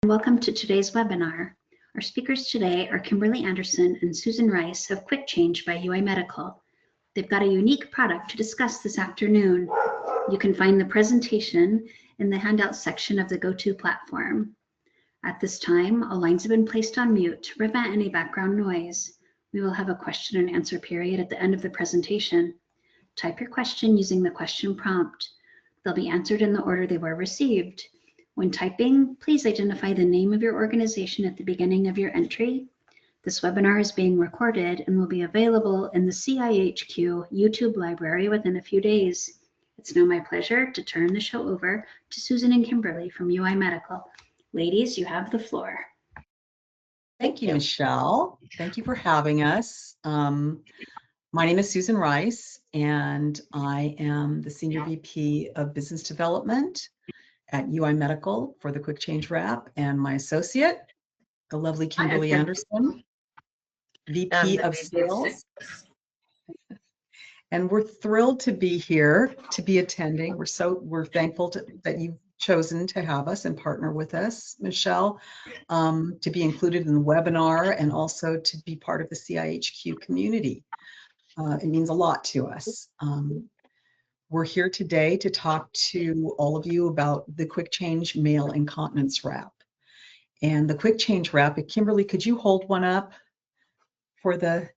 Welcome to today's webinar. Our speakers today are Kimberly Anderson and Susan Rice of Quick Change by UI Medical. They've got a unique product to discuss this afternoon. You can find the presentation in the handout section of the GoTo platform. At this time, all lines have been placed on mute to prevent any background noise. We will have a question and answer period at the end of the presentation. Type your question using the question prompt. They'll be answered in the order they were received. When typing, please identify the name of your organization at the beginning of your entry. This webinar is being recorded and will be available in the CIHQ YouTube library within a few days. It's now my pleasure to turn the show over to Susan and Kimberly from UI Medical. Ladies, you have the floor. Thank you, Michelle. Thank you for having us. My name is Susan Rice, and I am the Senior VP of Business Development at UI Medical for the Quick Change Wrap, and my associate, the lovely Kimberly Anderson, VP of Sales. And we're thrilled to be here, to be attending. We're thankful that you've chosen to have us and partner with us, Michelle, to be included in the webinar and also to be part of the CIHQ community. It means a lot to us. We're here today to talk to all of you about the Quick Change Male Incontinence Wrap. And the Quick Change Wrap, Kimberly, could you hold one up for the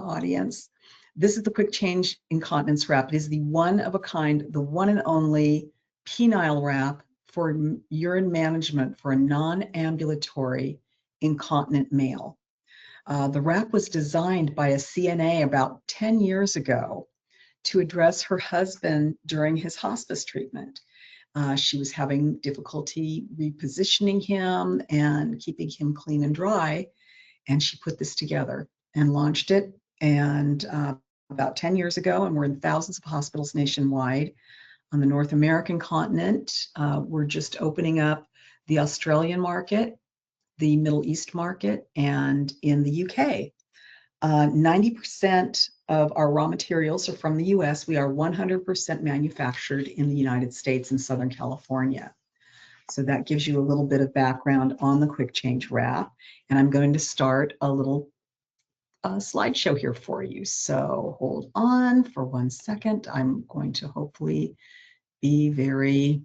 audience? This is the Quick Change Incontinence Wrap. It is the one of a kind, the one and only penile wrap for urine management for a non-ambulatory incontinent male. The wrap was designed by a CNA about 10 years ago to address her husband during his hospice treatment. She was having difficulty repositioning him and keeping him clean and dry, and she put this together and launched it. And about 10 years ago, and we're in thousands of hospitals nationwide. On the North American continent, we're just opening up the Australian market, the Middle East market, and in the UK. 90% of our raw materials are from the US. We are 100% manufactured in the United States in Southern California. So that gives you a little bit of background on the Quick Change Wrap. And I'm going to start a little slideshow here for you. So hold on for 1 second. I'm going to hopefully be very,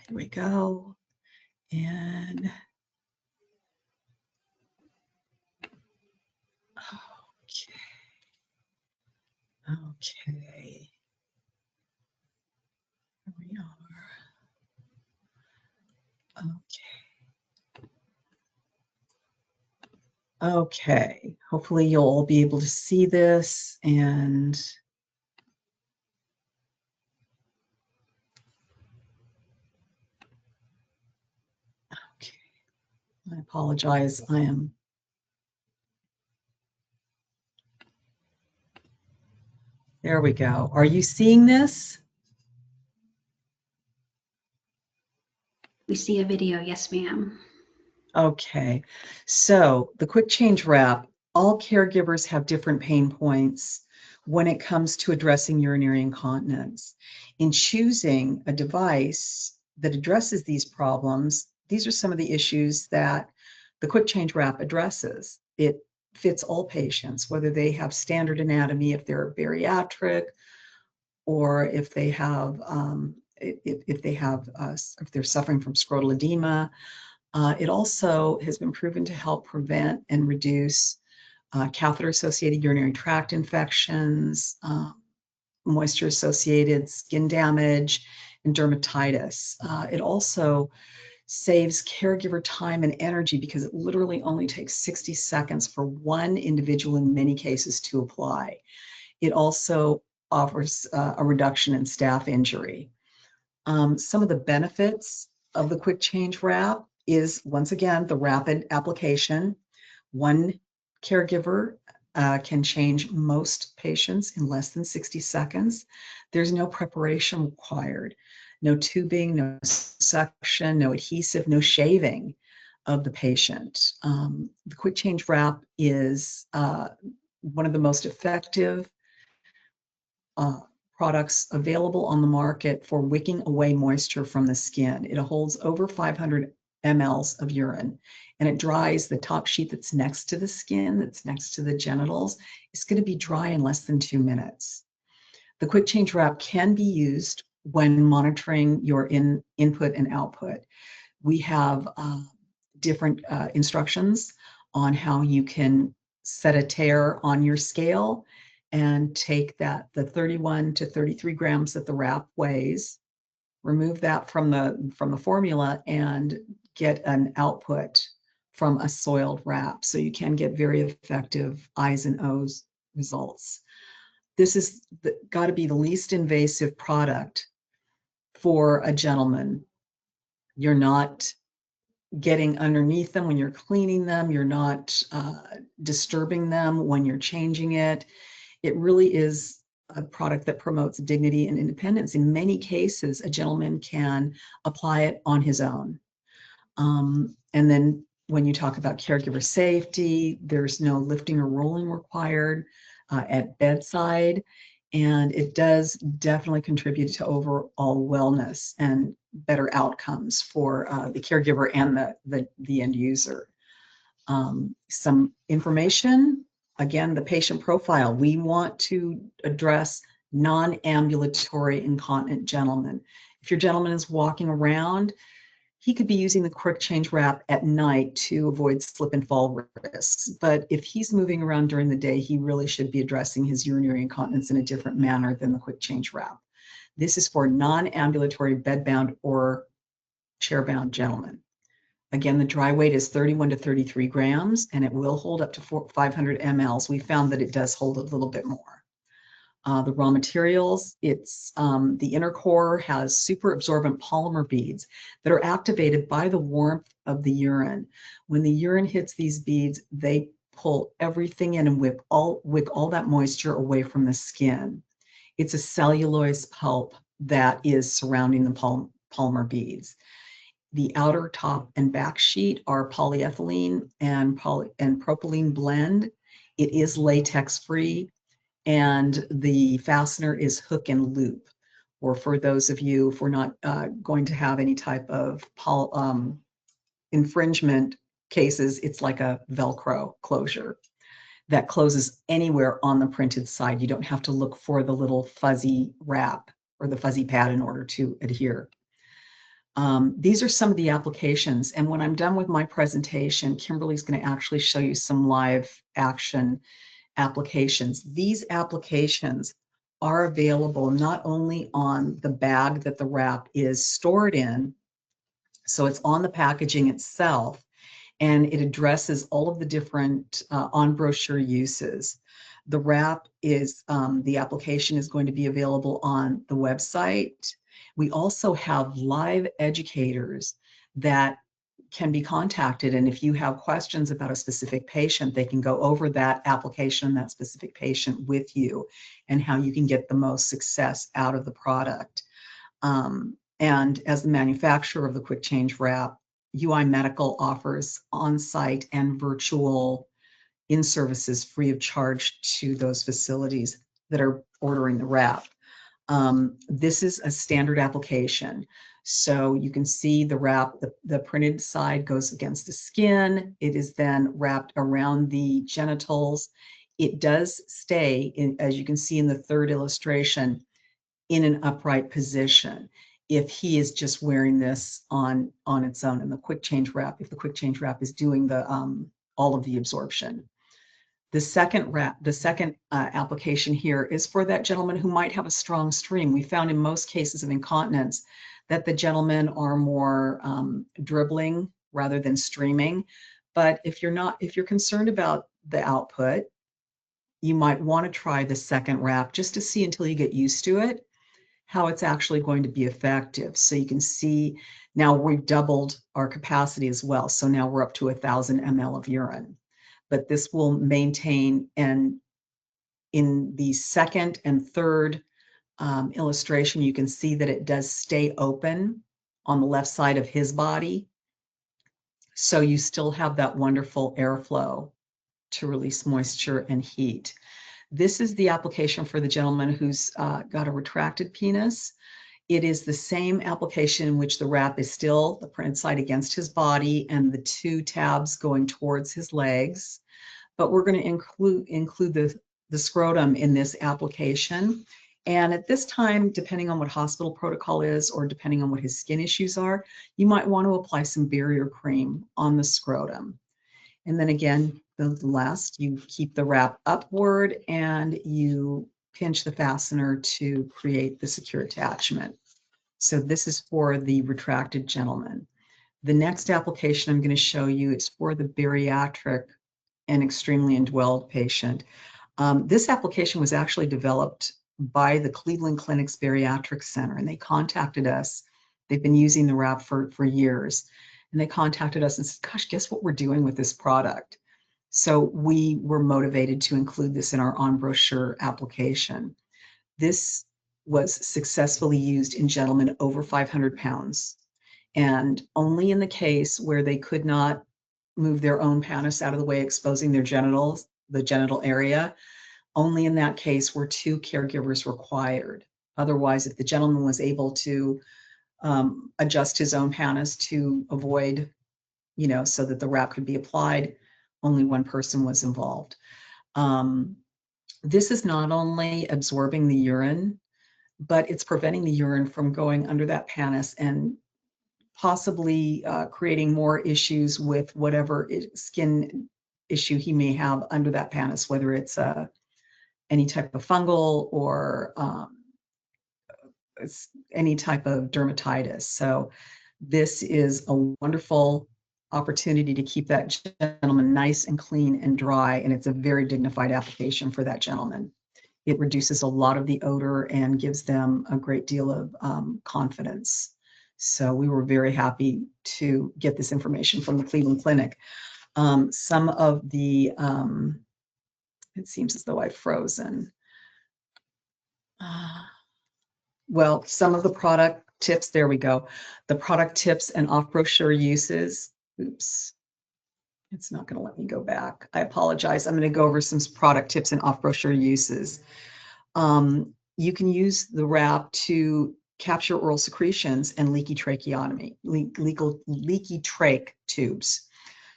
here we go. And okay, here we are. Okay, hopefully you'll all be able to see this. And okay, I apologize. There we go. Are you seeing this? We see a video, yes, ma'am. Okay, so the Quick Change Wrap, all caregivers have different pain points when it comes to addressing urinary incontinence. In choosing a device that addresses these problems, these are some of the issues that the Quick Change Wrap addresses. It fits all patients, whether they have standard anatomy, if they're bariatric, or if they have if they're suffering from scrotal edema. It also has been proven to help prevent and reduce catheter-associated urinary tract infections, moisture-associated skin damage, and dermatitis. It also saves caregiver time and energy because it literally only takes 60 seconds for one individual in many cases to apply. It also offers a reduction in staph injury. Some of the benefits of the Quick Change Wrap is, once again, the rapid application. One caregiver can change most patients in less than 60 seconds. There's no preparation required, no tubing, no suction, no adhesive, no shaving of the patient. The Quick Change Wrap is one of the most effective products available on the market for wicking away moisture from the skin. It holds over 500 mLs of urine, and it dries the top sheet that's next to the skin, that's next to the genitals. It's going to be dry in less than 2 minutes. The quick change wrap can be used when monitoring your input and output. We have different instructions on how you can set a tare on your scale and take the 31 to 33 grams that the wrap weighs, remove that from the formula, and get an output from a soiled wrap. So you can get very effective I's and O's results. This is got to be the least invasive product for a gentleman. You're not getting underneath them when you're cleaning them. You're not disturbing them when you're changing it. It really is a product that promotes dignity and independence. In many cases, a gentleman can apply it on his own. And then when you talk about caregiver safety, there's no lifting or rolling required at bedside. And it does definitely contribute to overall wellness and better outcomes for the caregiver and the end user. Some information, again, the patient profile. We want to address non-ambulatory incontinent gentlemen. If your gentleman is walking around, he could be using the quick change wrap at night to avoid slip and fall risks. But if he's moving around during the day, he really should be addressing his urinary incontinence in a different manner than the quick change wrap. This is for non-ambulatory bedbound or chairbound gentlemen. Again, the dry weight is 31 to 33 grams, and it will hold up to 500 mLs. We found that it does hold a little bit more. The raw materials, the inner core has super absorbent polymer beads that are activated by the warmth of the urine. When the urine hits these beads, they pull everything in and wick all that moisture away from the skin. It's a cellulose pulp that is surrounding the polymer beads. The outer top and back sheet are polyethylene and propylene blend. It is latex free. And the fastener is hook and loop. Or for those of you, if we're not going to have any type of infringement cases, it's like a Velcro closure that closes anywhere on the printed side. You don't have to look for the little fuzzy wrap or the fuzzy pad in order to adhere. These are some of the applications. And when I'm done with my presentation, Kimberly's going to actually show you some live action applications. These applications are available not only on the bag that the wrap is stored in, so it's on the packaging itself, and it addresses all of the different on-brochure uses. The wrap is, the application is going to be available on the website. We also have live educators that can be contacted, and if you have questions about a specific patient, they can go over that application, that specific patient with you, and how you can get the most success out of the product. And as the manufacturer of the quick change wrap, UI Medical offers on-site and virtual in-services free of charge to those facilities that are ordering the wrap. This is a standard application. So you can see the wrap, the printed side goes against the skin. It is then wrapped around the genitals. It does stay, as you can see in the third illustration, in an upright position if he is just wearing this on its own. And the quick change wrap, if the quick change wrap is doing all of the absorption. The second application here is for that gentleman who might have a strong stream. We found in most cases of incontinence that the gentlemen are more dribbling rather than streaming. But if you're concerned about the output, you might want to try the second wrap just to see, until you get used to it, how it's actually going to be effective. So you can see now we've doubled our capacity as well. So now we're up to 1,000 ml of urine. But this will maintain, and in the second and third illustration, you can see that it does stay open on the left side of his body. So you still have that wonderful airflow to release moisture and heat. This is the application for the gentleman who's got a retracted penis. It is the same application in which the wrap is still the printed side against his body and the 2 tabs going towards his legs. But we're going to include the scrotum in this application. And at this time, depending on what hospital protocol is, or depending on what his skin issues are, you might want to apply some barrier cream on the scrotum. And then again, the last, you keep the wrap upward and you pinch the fastener to create the secure attachment. So this is for the retracted gentleman. The next application I'm going to show you is for the bariatric and extremely indwelled patient. This application was actually developed by the Cleveland Clinic's Bariatric Center, and they contacted us. They've been using the wrap for years. And they contacted us and said, gosh, guess what we're doing with this product? So we were motivated to include this in our on-brochure application. This was successfully used in gentlemen over 500 pounds. And only in the case where they could not move their own penis out of the way, exposing their genitals, the genital area, only in that case were 2 caregivers required. Otherwise, if the gentleman was able to adjust his own penis to avoid, so that the wrap could be applied, only 1 person was involved. This is not only absorbing the urine, but it's preventing the urine from going under that penis and possibly creating more issues with whatever skin issue he may have under that penis, whether it's any type of fungal or any type of dermatitis. So this is a wonderful opportunity to keep that gentleman nice and clean and dry, and it's a very dignified application for that gentleman. It reduces a lot of the odor and gives them a great deal of confidence. So we were very happy to get this information from the Cleveland Clinic. Some of the, it seems as though I've frozen. Well, some of the product tips, there we go. The product tips and off-brochure uses. Oops, it's not going to let me go back. I apologize. I'm going to go over some product tips and off-brochure uses. You can use the wrap to capture oral secretions and leaky tracheotomy, leaky trach tubes.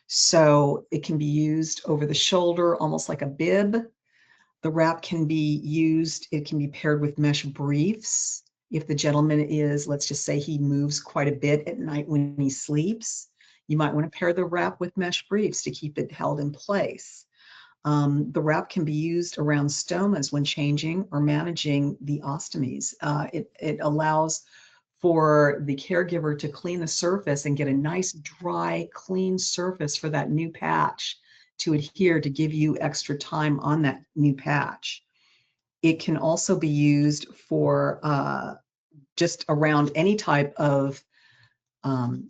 So it can be used over the shoulder, almost like a bib. The wrap can be used, it can be paired with mesh briefs. If the gentleman is, let's just say he moves quite a bit at night when he sleeps, you might want to pair the wrap with mesh briefs to keep it held in place. The wrap can be used around stomas when changing or managing the ostomies. It allows for the caregiver to clean the surface and get a nice, dry, clean surface for that new patch to adhere, to give you extra time on that new patch. It can also be used for just around any type of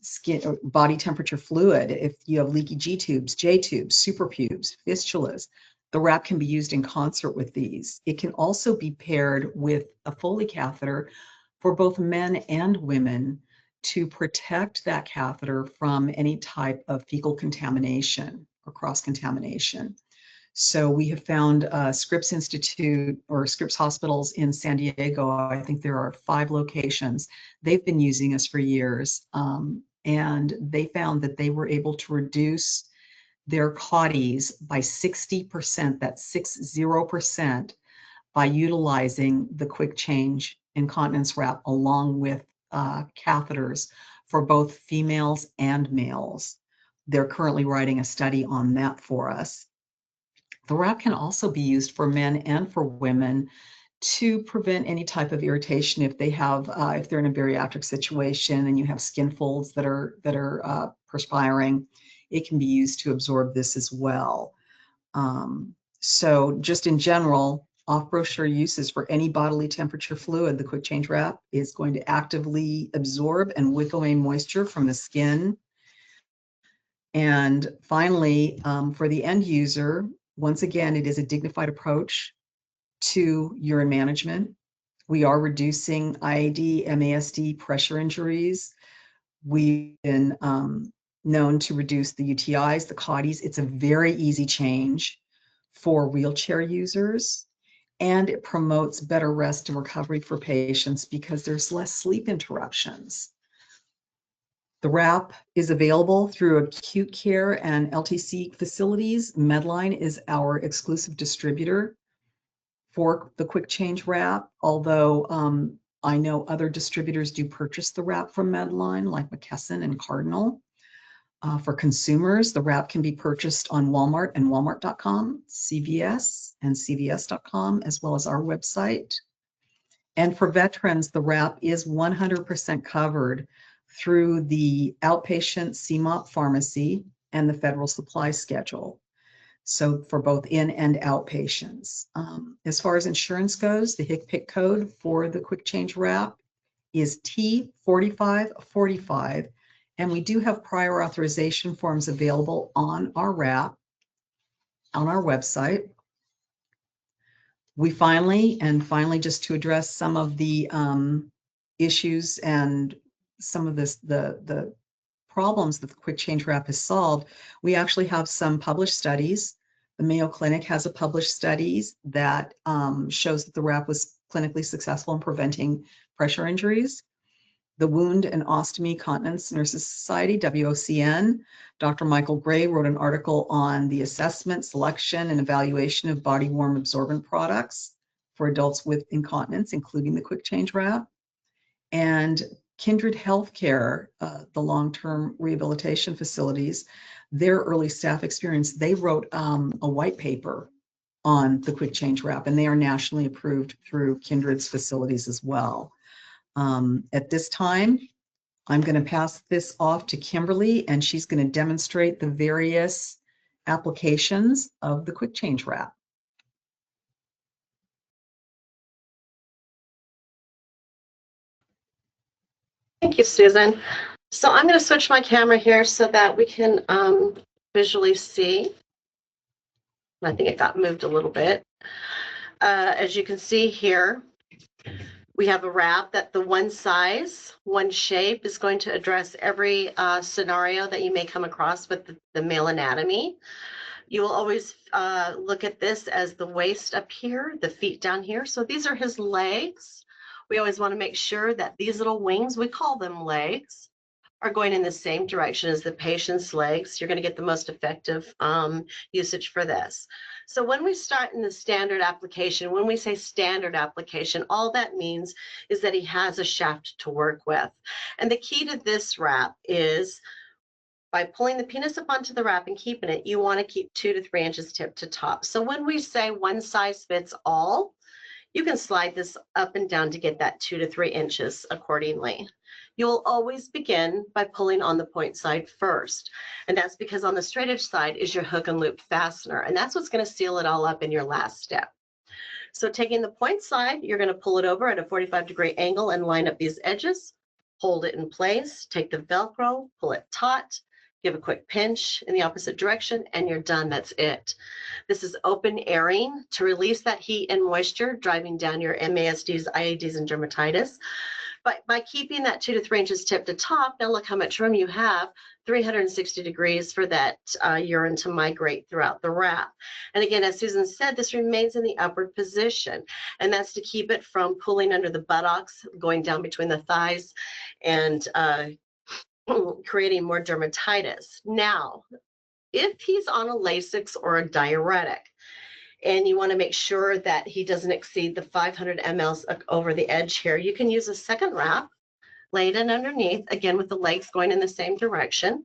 skin or body temperature fluid. If you have leaky G tubes, J tubes, suprapubes, fistulas, the wrap can be used in concert with these. It can also be paired with a Foley catheter for both men and women to protect that catheter from any type of fecal contamination or cross-contamination. So we have found Scripps Institute or Scripps hospitals in San Diego. I think there are 5 locations. They've been using us for years, and they found that they were able to reduce their CAUTIs by 60%, that's 60%, by utilizing the quick change incontinence wrap along with catheters for both females and males. They're currently writing a study on that for us. The wrap can also be used for men and for women to prevent any type of irritation if they have, if they're in a bariatric situation and you have skin folds that are perspiring. It can be used to absorb this as well. So just in general, off-brochure uses for any bodily temperature fluid, the quick change wrap is going to actively absorb and wick away moisture from the skin. And finally, for the end user, once again, it is a dignified approach to urine management. We are reducing IAD, MASD pressure injuries. We've been known to reduce the UTIs, the CAUTIs. It's a very easy change for wheelchair users. and it promotes better rest and recovery for patients because there's less sleep interruptions. The wrap is available through acute care and LTC facilities. Medline is our exclusive distributor for the quick change wrap, although I know other distributors do purchase the wrap from Medline, like McKesson and Cardinal. For consumers, the wrap can be purchased on Walmart and walmart.com, CVS and cvs.com, as well as our website. And for veterans, the wrap is 100% covered through the outpatient CMOP pharmacy and the federal supply schedule. So for both in and outpatients. As far as insurance goes, the HCPCS code for the quick change wrap is T4545. And we do have prior authorization forms available on our wrap, on our website. We finally, just to address some of the issues and some of the problems that the quick change wrap has solved, we actually have some published studies. The Mayo Clinic has a published studies that shows that the wrap was clinically successful in preventing pressure injuries. The Wound and Ostomy Continence Nurses Society, WOCN, Dr. Michael Gray wrote an article on the assessment, selection, and evaluation of body warm absorbent products for adults with incontinence, including the quick change wrap. And Kindred Healthcare, the long-term rehabilitation facilities, their early staff experience, they wrote a white paper on the quick change wrap, and they are nationally approved through Kindred's facilities as well. At this time, I'm going to pass this off to Kimberly, and she's going to demonstrate the various applications of the quick change wrap. Thank you, Susan. So I'm going to switch my camera here so that we can visually see. I think it got moved a little bit. As you can see here, we have a wrap that the one size, one shape is going to address every scenario that you may come across with the male anatomy. You will always look at this as the waist up here, the feet down here. So these are his legs. We always want to make sure that these little wings, we call them legs, are going in the same direction as the patient's legs. You're going to get the most effective usage for this. So when we start in the standard application, when we say standard application, all that means is that he has a shaft to work with. And the key to this wrap is by pulling the penis up onto the wrap and keeping it, you want to keep 2 to 3 inches tip to top. So when we say one size fits all, you can slide this up and down to get that 2 to 3 inches accordingly. You'll always begin by pulling on the point side first. And that's because on the straight edge side is your hook and loop fastener. And that's what's going to seal it all up in your last step. So taking the point side, you're going to pull it over at a 45-degree angle and line up these edges, hold it in place, take the Velcro, pull it taut, give a quick pinch in the opposite direction, and you're done. That's it. This is open airing to release that heat and moisture, driving down your MASDs, IADs, and dermatitis. But by keeping that 2 to 3 inches tip to top, now look how much room you have, 360 degrees for that urine to migrate throughout the wrap. And again, as Susan said, this remains in the upward position, and that's to keep it from pulling under the buttocks, going down between the thighs, and creating more dermatitis. Now, if he's on a Lasix or a diuretic, and you want to make sure that he doesn't exceed the 500 mLs over the edge here, you can use a second wrap, lay it in underneath, again with the legs going in the same direction.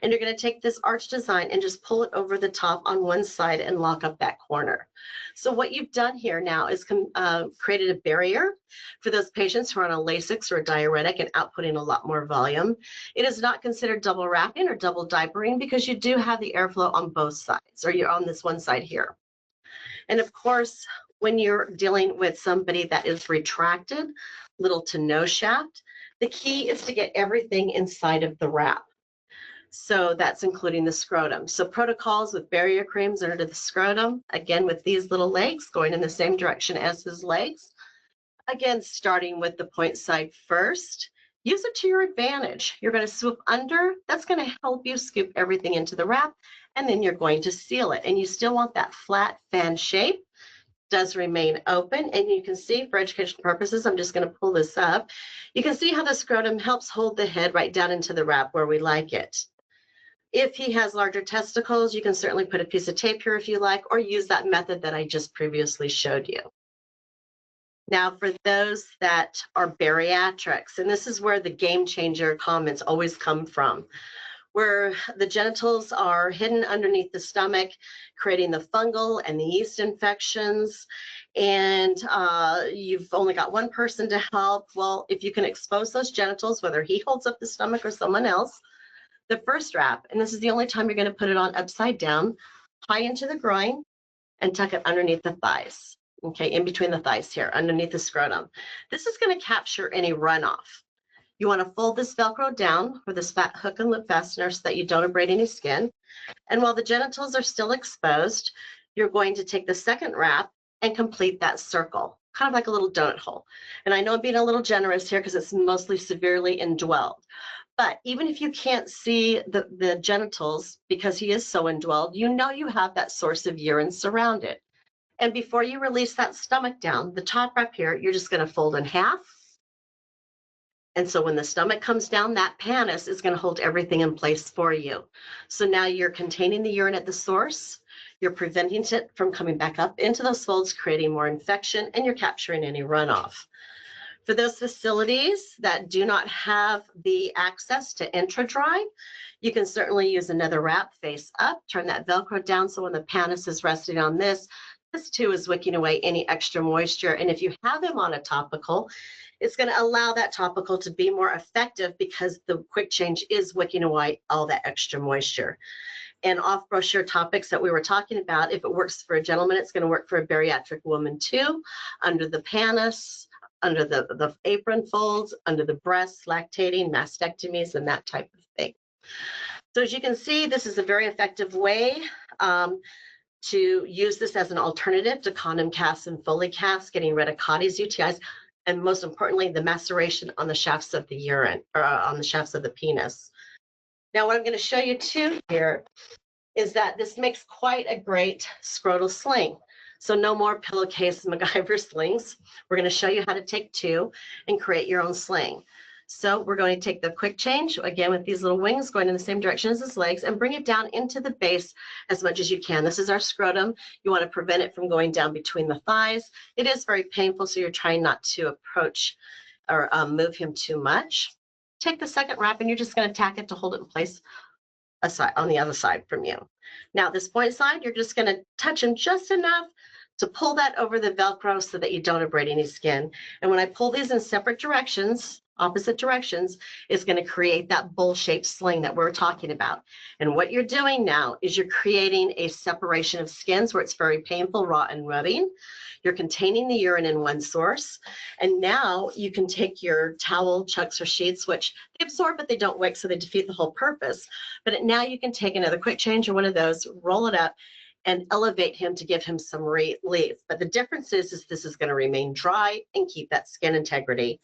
And you're going to take this arch design and just pull it over the top on one side and lock up that corner. So what you've done here now is created a barrier for those patients who are on a Lasix or a diuretic and outputting a lot more volume. It is not considered double wrapping or double diapering because you do have the airflow on both sides, or you're on this one side here. And of course, when you're dealing with somebody that is retracted, little to no shaft, the key is to get everything inside of the wrap. So that's including the scrotum. So protocols with barrier creams under the scrotum, again with these little legs going in the same direction as his legs. Again, starting with the point side first, use it to your advantage. You're going to swoop under, that's going to help you scoop everything into the wrap, and then you're going to seal it. And you still want that flat fan shape. does remain open, and you can see for educational purposes, I'm just going to pull this up. You can see how the scrotum helps hold the head right down into the wrap where we like it. If he has larger testicles, you can certainly put a piece of tape here if you like, or use that method that I just previously showed you. Now, for those that are bariatrics, and this is where the game changer comments always come from, where the genitals are hidden underneath the stomach, creating the fungal and the yeast infections, and you've only got one person to help. Well, if you can expose those genitals, whether he holds up the stomach or someone else, the first wrap, and this is the only time you're going to put it on upside down, high into the groin, and tuck it underneath the thighs. Okay, in between the thighs here, underneath the scrotum. This is going to capture any runoff. You want to fold this Velcro down with this fat hook and lip fastener so that you don't abrade any skin. And while the genitals are still exposed, you're going to take the second wrap and complete that circle, kind of like a little donut hole. And I know I'm being a little generous here because it's mostly severely indwelled. But even if you can't see the genitals because he is so indwelled, you know you have that source of urine surrounded. And before you release that stomach down, the top wrap here, you're just going to fold in half. And so when the stomach comes down, that pannus is going to hold everything in place for you. So now you're containing the urine at the source, you're preventing it from coming back up into those folds, creating more infection, and you're capturing any runoff. For those facilities that do not have the access to intra-dry, you can certainly use another wrap face up, turn that Velcro down so when the pannus is resting on this too is wicking away any extra moisture. And if you have him on a topical, it's going to allow that topical to be more effective because the quick change is wicking away all that extra moisture. And off brochure topics that we were talking about, if it works for a gentleman, it's going to work for a bariatric woman too, under the pannus, under the apron folds, under the breasts, lactating, mastectomies, and that type of thing. So as you can see, this is a very effective way to use this as an alternative to condom casts and Foley casts, getting rid of Cotty's UTIs, and most importantly, the maceration on the shafts of the urine, or on the shafts of the penis. Now, what I'm going to show you too here is that this makes quite a great scrotal sling. So no more pillowcase MacGyver slings. We're going to show you how to take two and create your own sling. So we're going to take the quick change, again with these little wings going in the same direction as his legs, and bring it down into the base as much as you can. This is our scrotum. You want to prevent it from going down between the thighs. It is very painful, so you're trying not to approach or move him too much. Take the second wrap, and you're just going to tack it to hold it in place aside, on the other side from you. Now, this point side, you're just going to touch him just enough to pull that over the Velcro so that you don't abrade any skin. And when I pull these in separate directions, opposite directions, is going to create that bowl-shaped sling that we're talking about. And what you're doing now is you're creating a separation of skins where it's very painful, raw, and rubbing. You're containing the urine in one source. And now you can take your towel, chucks, or sheets, which they absorb, but they don't wick, so they defeat the whole purpose. But now you can take another quick change or one of those, roll it up, and elevate him to give him some relief. But the difference is this is going to remain dry and keep that skin integrity.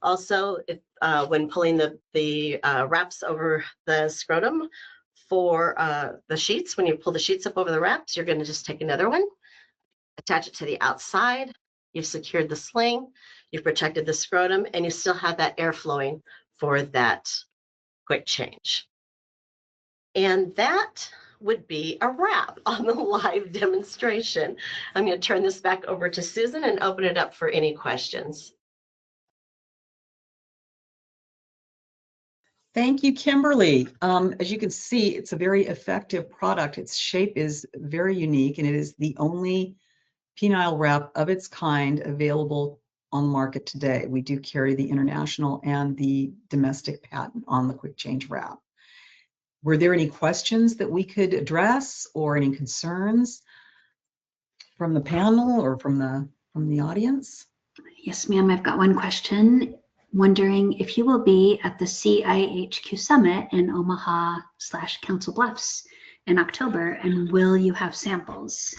Also, if, when pulling the wraps over the scrotum for the sheets, when you pull the sheets up over the wraps, you're going to just take another one, attach it to the outside. You've secured the sling, you've protected the scrotum, and you still have that air flowing for that quick change. And that would be a wrap on the live demonstration. I'm going to turn this back over to Susan and open it up for any questions. Thank you, Kimberly. As you can see, it's a very effective product. Its shape is very unique, and it is the only penile wrap of its kind available on the market today. We do carry the international and the domestic patent on the quick change wrap. Were there any questions that we could address or any concerns from the panel or from the audience? Yes, ma'am. I've got one question. Wondering if you will be at the CIHQ Summit in Omaha/Council Bluffs in October, and will you have samples?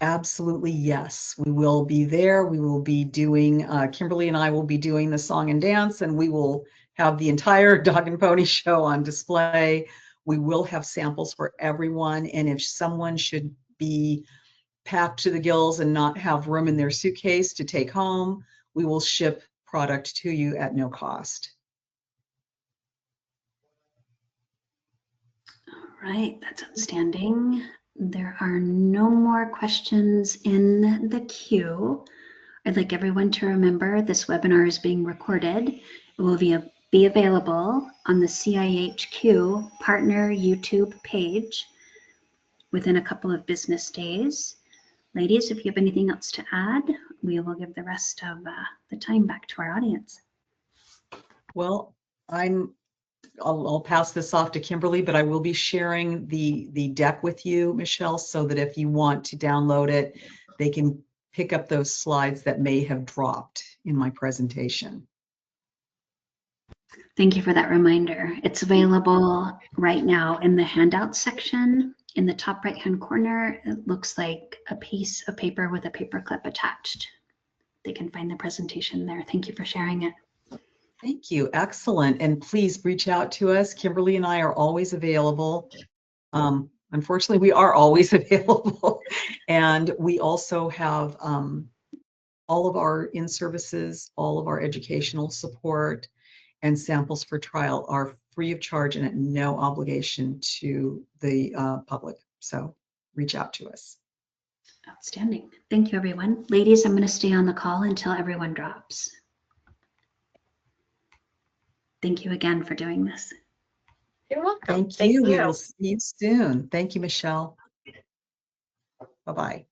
Absolutely, yes. We will be there. We will be doing, Kimberly and I will be doing the song and dance, and we will have the entire dog and pony show on display. We will have samples for everyone, and if someone should be packed to the gills and not have room in their suitcase to take home, we will ship product to you at no cost. All right, that's outstanding. There are no more questions in the queue. I'd like everyone to remember this webinar is being recorded. It will be available on the CIHQ partner YouTube page within a couple of business days. Ladies, if you have anything else to add, we will give the rest of the time back to our audience. Well, I'll pass this off to Kimberly, but I will be sharing the deck with you, Michelle, so that if you want to download it, they can pick up those slides that may have dropped in my presentation. Thank you for that reminder. It's available right now in the handout section. In the top right-hand corner, it looks like a piece of paper with a paper clip attached. They can find the presentation there. Thank you for sharing it. Thank you. Excellent. And please reach out to us. Kimberly and I are always available. Unfortunately, we are always available. And we also have all of our in-services, all of our educational support and samples for trial are free of charge and at no obligation to the public. So reach out to us. Outstanding. Thank you, everyone. Ladies, I'm going to stay on the call until everyone drops. Thank you again for doing this. You're welcome. Thank you. We will see you soon. Thank you, Michelle. Bye-bye.